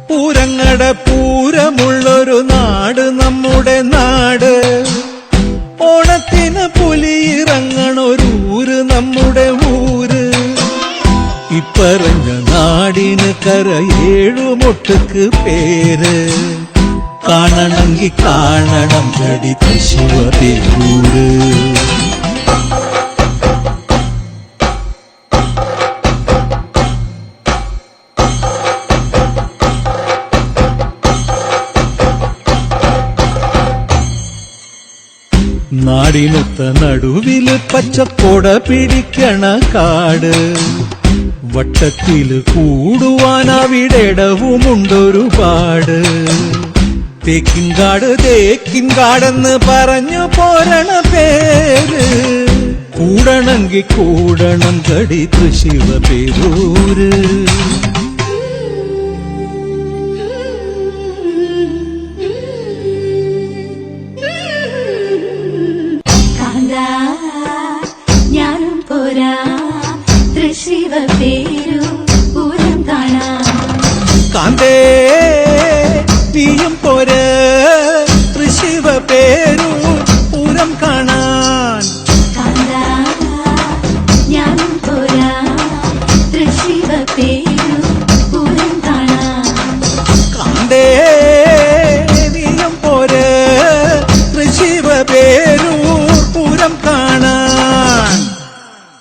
പൂരങ്ങട പൂരമുള്ളൊരു നാട് നമ്മുടെ നാട്. ഓണത്തിന് പുലിയിറങ്ങണൊരൂര് നമ്മുടെ ഊര്. ഇപ്പറഞ്ഞ നാടിന് കരയേഴുമൊട്ടുക്ക് പേര്. കാണണമെങ്കിൽ കാണണം ഗടി ശിവപേരൂര്. നാടിനൊത്ത നടുവില് പച്ചക്കൊട പിടിക്കണ കാട്. വട്ടത്തില് കൂടുവാൻ അവിടെടവുമുണ്ടൊരുപാട്. തേക്കിൻകാട് തേക്കിൻകാടെന്ന് പറഞ്ഞു പോരണ പേര്. കൂടണമെങ്കിൽ കൂടണം ഗടി ശിവപേരൂര്. ഞാനും പോരാ ശിവപേരും പൂരം കാണാം. കാന്തേ നീയും പോരാ ശിവപേരും